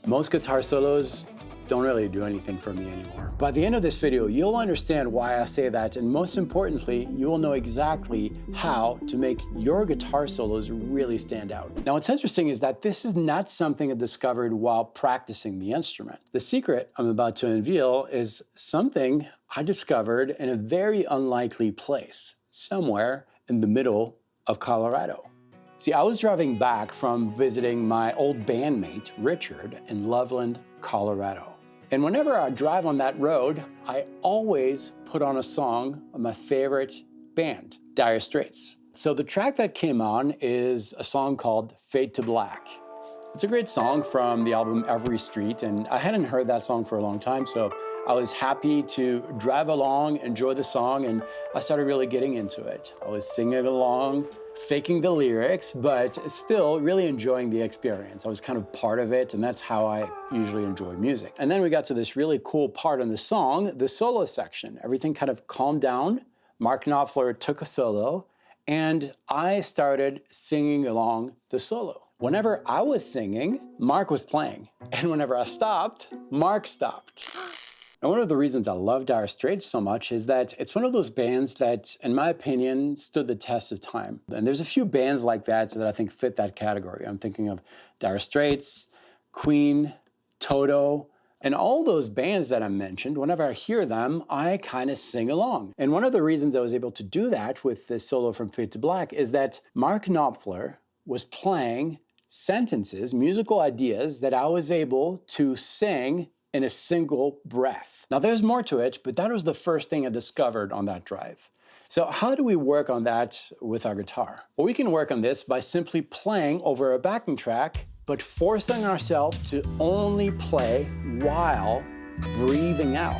Most guitar solos don't really do anything for me anymore. By the end of this video, you'll understand why I say that, and most importantly, you will know exactly how to make your guitar solos really stand out. Now, what's interesting is that this is not something I discovered while practicing the instrument. The secret I'm about to unveil is something I discovered in a very unlikely place, somewhere in the middle of Colorado. See, I was driving back from visiting my old bandmate, Richard, in Loveland, Colorado. And whenever I drive on that road, I always put on a song of my favorite band, Dire Straits. So the track that came on is a song called Fade to Black. It's a great song from the album Every Street, and I hadn't heard that song for a long time, so I was happy to drive along, enjoy the song, and I started really getting into it. I was singing along, faking the lyrics, but still really enjoying the experience. I was kind of part of it, and that's how I usually enjoy music. And then we got to this really cool part in the song, the solo section. Everything kind of calmed down. Mark Knopfler took a solo, and I started singing along the solo. Whenever I was singing, Mark was playing. And whenever I stopped, Mark stopped. And one of the reasons I love Dire Straits so much is that it's one of those bands that, in my opinion, stood the test of time. And there's a few bands like that I think fit that category. I'm thinking of Dire Straits, Queen, Toto, and all those bands that I mentioned. Whenever I hear them, I kind of sing along. And one of the reasons I was able to do that with this solo from Fade to Black is that Mark Knopfler was playing sentences, musical ideas that I was able to sing in a single breath. Now there's more to it, but that was the first thing I discovered on that drive. So how do we work on that with our guitar? Well, we can work on this by simply playing over a backing track, but forcing ourselves to only play while breathing out.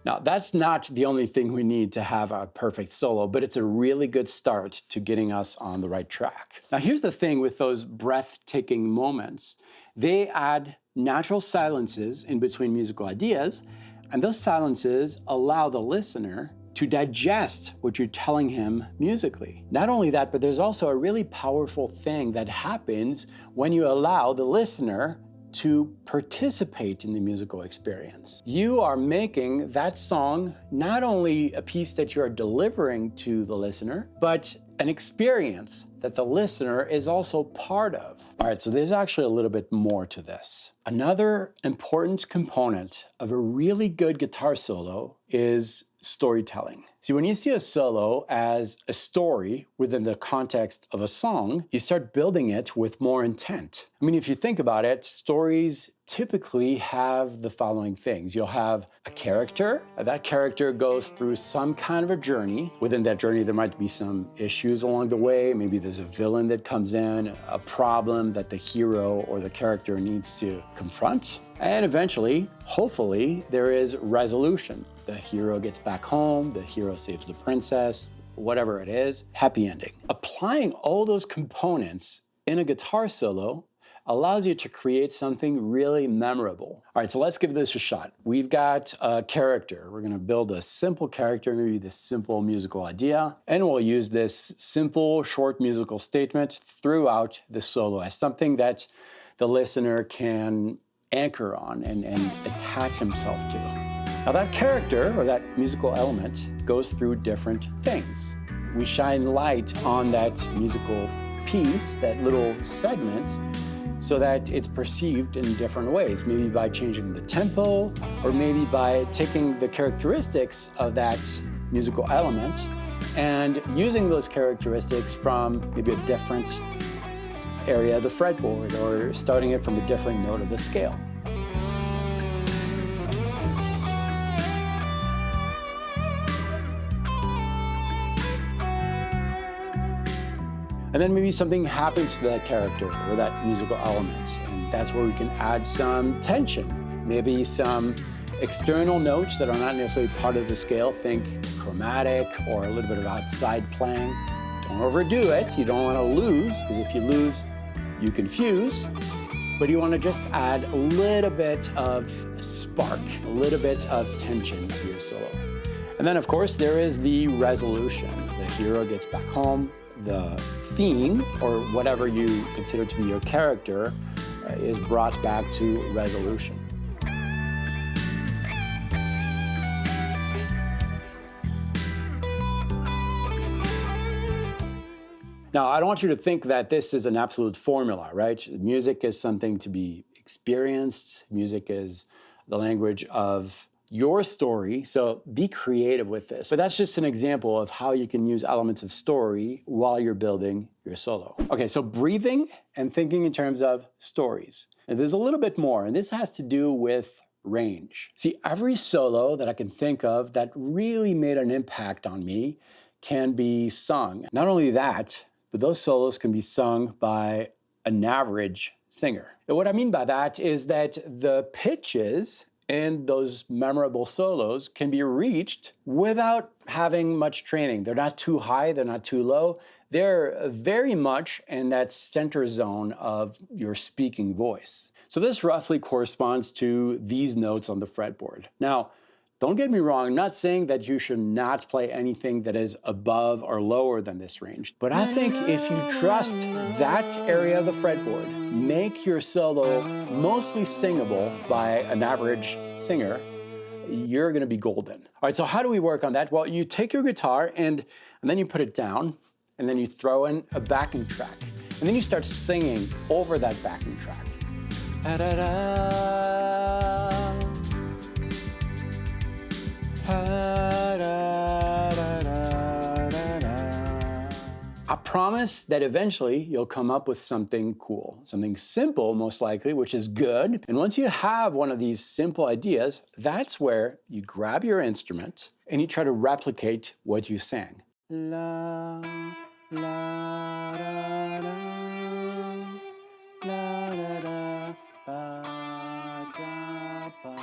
Now, that's not the only thing we need to have a perfect solo, but it's a really good start to getting us on the right track. Now, here's the thing with those breathtaking moments. They add natural silences in between musical ideas, and those silences allow the listener to digest what you're telling him musically. Not only that, but there's also a really powerful thing that happens when you allow the listener to participate in the musical experience. You are making that song not only a piece that you're delivering to the listener, but an experience that the listener is also part of. All right, so there's actually a little bit more to this. Another important component of a really good guitar solo is storytelling. See, when you see a solo as a story within the context of a song, you start building it with more intent. I mean, if you think about it, stories typically have the following things. You'll have a character. That character goes through some kind of a journey. Within that journey, there might be some issues along the way. Maybe there's a villain that comes in, a problem that the hero or the character needs to confront. And eventually, hopefully, there is resolution. The hero gets back home, the hero saves the princess, whatever it is, happy ending. Applying all those components in a guitar solo allows you to create something really memorable. All right, so let's give this a shot. We've got a character. We're gonna build a simple character, maybe this simple musical idea, and we'll use this simple, short musical statement throughout the solo as something that the listener can anchor on and attach himself to. Now that character, or that musical element, goes through different things. We shine light on that musical piece, that little segment, so that it's perceived in different ways, maybe by changing the tempo, or maybe by taking the characteristics of that musical element and using those characteristics from maybe a different area of the fretboard, or starting it from a different note of the scale. And then maybe something happens to that character or that musical element, and that's where we can add some tension, maybe some external notes that are not necessarily part of the scale. Think chromatic or a little bit of outside playing. Don't overdo it. You don't want to lose, because if you lose, you confuse. But you want to just add a little bit of spark, a little bit of tension to your solo. And then, of course, there is the resolution. The hero gets back home. The theme, or whatever you consider to be your character, is brought back to resolution. Now, I don't want you to think that this is an absolute formula, right? Music is something to be experienced. Music is the language of your story, so be creative with this. But that's just an example of how you can use elements of story while you're building your solo. Okay, so breathing and thinking in terms of stories. And there's a little bit more, and this has to do with range. See, every solo that I can think of that really made an impact on me can be sung. Not only that, but those solos can be sung by an average singer. And what I mean by that is that the pitches in those memorable solos can be reached without having much training. They're not too high, they're not too low. They're very much in that center zone of your speaking voice. So this roughly corresponds to these notes on the fretboard. Now, don't get me wrong, I'm not saying that you should not play anything that is above or lower than this range. But I think if you trust that area of the fretboard, make your solo mostly singable by an average singer, you're gonna be golden. All right, so how do we work on that? Well, you take your guitar and then you put it down, and then you throw in a backing track. And then you start singing over that backing track. I promise that eventually you'll come up with something cool, something simple most likely, which is good. And once you have one of these simple ideas, that's where you grab your instrument and you try to replicate what you sang. La, la, da, da, la, da, da, ba, da, ba.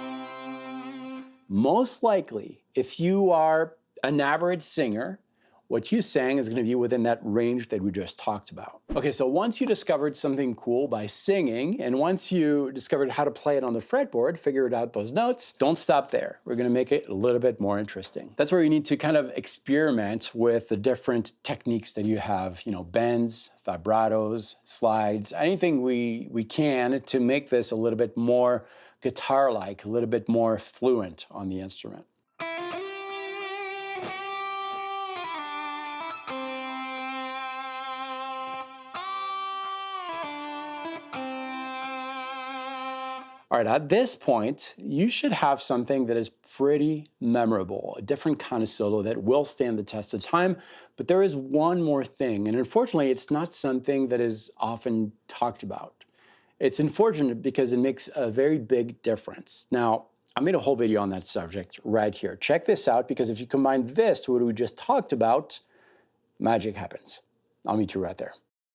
Most likely, if you are an average singer, what you sang is going to be within that range that we just talked about. Okay, so once you discovered something cool by singing, and once you discovered how to play it on the fretboard, figured out those notes, don't stop there. We're going to make it a little bit more interesting. That's where you need to kind of experiment with the different techniques that you have, bends, vibratos, slides, anything we can to make this a little bit more guitar-like, a little bit more fluent on the instrument. All right, at this point, you should have something that is pretty memorable, a different kind of solo that will stand the test of time. But there is one more thing, and unfortunately, it's not something that is often talked about. It's unfortunate because it makes a very big difference. Now, I made a whole video on that subject right here. Check this out, because if you combine this to what we just talked about, magic happens. I'll meet you right there.